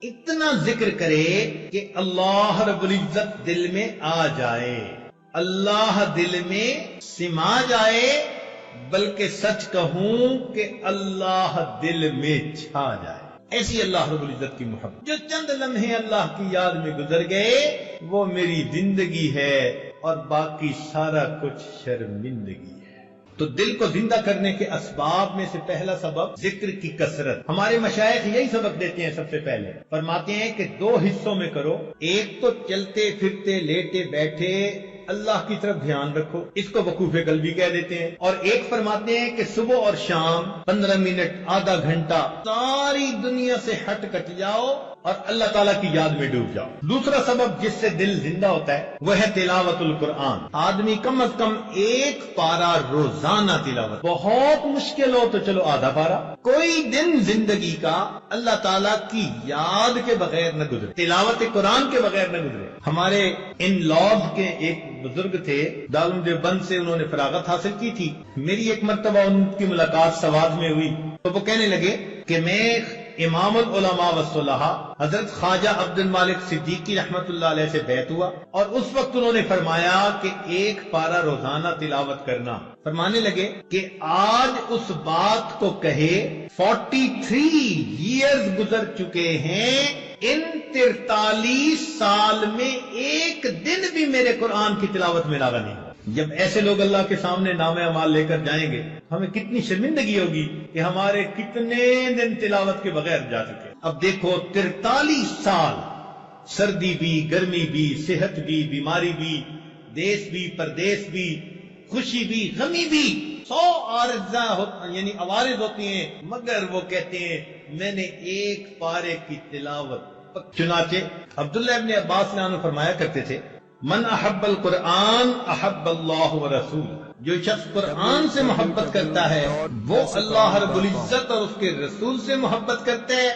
اتنا ذکر کرے کہ اللہ رب العزت دل میں آ جائے، اللہ دل میں سما جائے، بلکہ سچ کہوں کہ اللہ دل میں چھا جائے۔ ایسی اللہ رب العزت کی محبت۔ جو چند لمحے اللہ کی یاد میں گزر گئے وہ میری زندگی ہے، اور باقی سارا کچھ شرمندگی ہے۔ تو دل کو زندہ کرنے کے اسباب میں سے پہلا سبب ذکر کی کثرت۔ ہمارے مشائخ یہی سبق دیتے ہیں، سب سے پہلے فرماتے ہیں کہ دو حصوں میں کرو، ایک تو چلتے پھرتے لیٹے بیٹھے اللہ کی طرف دھیان رکھو، اس کو وقوف قلبی کہہ دیتے ہیں، اور ایک فرماتے ہیں کہ صبح اور شام 15 منٹ آدھا گھنٹہ ساری دنیا سے ہٹ کٹ جاؤ اور اللہ تعالیٰ کی یاد میں ڈوب جاؤ۔ دوسرا سبب جس سے دل زندہ ہوتا ہے وہ ہے تلاوت القرآن۔ آدمی کم از کم ایک پارہ روزانہ تلاوت، بہت مشکل ہو تو چلو آدھا پارہ، کوئی دن زندگی کا اللہ تعالیٰ کی یاد کے بغیر نہ گزرے، تلاوت قرآن کے بغیر نہ گزرے۔ ہمارے ان لاز کے ایک بزرگ تھے، دارالعلوم دیوبند سے انہوں نے فراغت حاصل کی تھی۔ میری ایک مرتبہ ان کی ملاقات سوات میں ہوئی تو وہ کہنے لگے کہ میں امام العلماء والصلحاء حضرت خواجہ عبد المالک صدیقی رحمت اللہ علیہ سے بیعت ہوا، اور اس وقت انہوں نے فرمایا کہ ایک پارہ روزانہ تلاوت کرنا۔ فرمانے لگے کہ آج اس بات کو کہے 43 ایئرز گزر چکے ہیں، ان 43 سال میں ایک دن بھی میرے قرآن کی تلاوت میں لگا نہیں۔ جب ایسے لوگ اللہ کے سامنے نام اعمال لے کر جائیں گے ہمیں کتنی شرمندگی ہوگی کہ ہمارے کتنے دن تلاوت کے بغیر جا چکے۔ اب دیکھو 43 سال، سردی بھی، گرمی بھی، صحت بھی، بیماری بھی، دیس بھی، پردیس بھی، خوشی بھی، غمی بھی، 100 یعنی عوارض ہوتی ہیں، مگر وہ کہتے ہیں میں نے ایک پارے کی تلاوت۔ چنانچہ عبداللہ ابن عباس نے فرمایا کرتے تھے من احب القرآن احب اللہ ورسول، جو شخص قرآن سے محبت کرتا ہے وہ اللہ رب العزت اور اس کے رسول سے محبت کرتا ہے،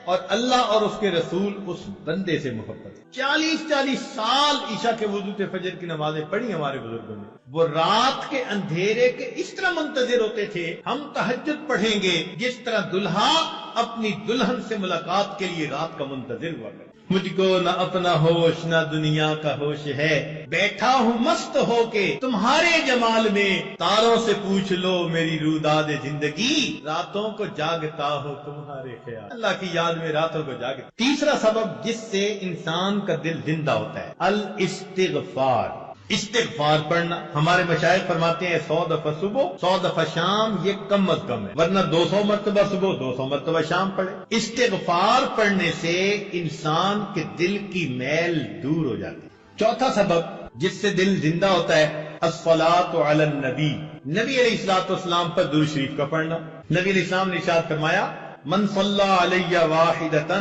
اور اللہ اور اس کے رسول اس بندے سے محبت۔ 40 سال عشاء کے وضو سے فجر کی نمازیں پڑھی ہمارے بزرگوں نے، وہ رات کے اندھیرے کے اس طرح منتظر ہوتے تھے ہم تہجد پڑھیں گے جس طرح دلہا اپنی دلہن سے ملاقات کے لیے رات کا منتظر ہوا کرتا۔ مجھ کو نہ اپنا ہوش نہ دنیا کا ہوش ہے، بیٹھا ہوں مست ہو کے تمہارے جمال میں، تاروں سے پوچھ لو میری روداد زندگی، راتوں کو جاگتا ہو تمہارے خیال، اللہ کی یاد میں راتوں کو جاگتا۔ تیسرا سبب جس سے انسان کا دل زندہ ہوتا ہے الاستغفار، استغفار پڑھنا۔ ہمارے مشائخ فرماتے ہیں 100 دفعہ صبح 100 دفعہ شام یہ کم از کم ہے، ورنہ 200 مرتبہ صبح 200 مرتبہ شام پڑھے۔ استغفار پڑھنے سے انسان کے دل کی میل دور ہو جاتی ہے۔ چوتھا سبب جس سے دل زندہ ہوتا ہے الصلاۃ علی النبی، نبی علیہ الصلوۃ والسلام پر درود شریف کا پڑھنا۔ نبی علیہ السلام نے ارشاد فرمایا من صلی علی واحدۃ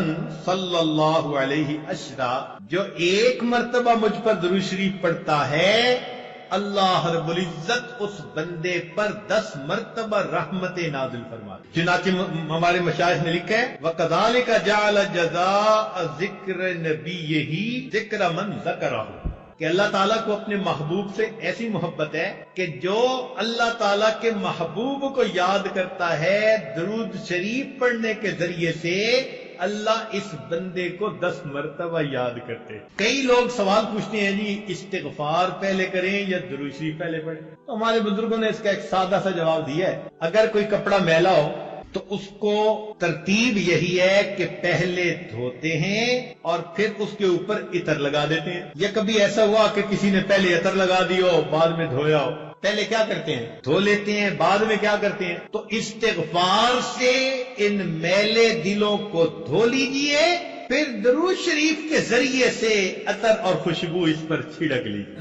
صلی اللہ علیہ عشرا، جو ایک مرتبہ مجھ پر درود شریف پڑھتا ہے اللہ رب العزت اس بندے پر 10 مرتبہ رحمت نازل فرماتا۔ چنانچہ ہمارے مشائخ نے لکھا ہے وَكَذَلِكَ جَعَلَ جَزَاءَ ذِكْرِ نَبِيِّهِ ذِكْرَ مَنْ ذَكَرَهُ، کہ اللہ تعالیٰ کو اپنے محبوب سے ایسی محبت ہے کہ جو اللہ تعالیٰ کے محبوب کو یاد کرتا ہے درود شریف پڑھنے کے ذریعے سے اللہ اس بندے کو 10 مرتبہ یاد کرتے۔ کئی لوگ سوال پوچھتے ہیں جی استغفار پہلے کریں یا درود شریف پہلے پڑھیں، تو ہمارے بزرگوں نے اس کا ایک سادہ سا جواب دیا ہے، اگر کوئی کپڑا میلا ہو تو اس کو ترتیب یہی ہے کہ پہلے دھوتے ہیں اور پھر اس کے اوپر عطر لگا دیتے ہیں۔ یا کبھی ایسا ہوا کہ کسی نے پہلے عطر لگا دیا ہو بعد میں دھویا ہو، پہلے کیا کرتے ہیں دھو لیتے ہیں بعد میں کیا کرتے ہیں؟ تو استغفار سے ان میلے دلوں کو دھو لیجئے، پھر درود شریف کے ذریعے سے عطر اور خوشبو اس پر چھڑک لیجئے۔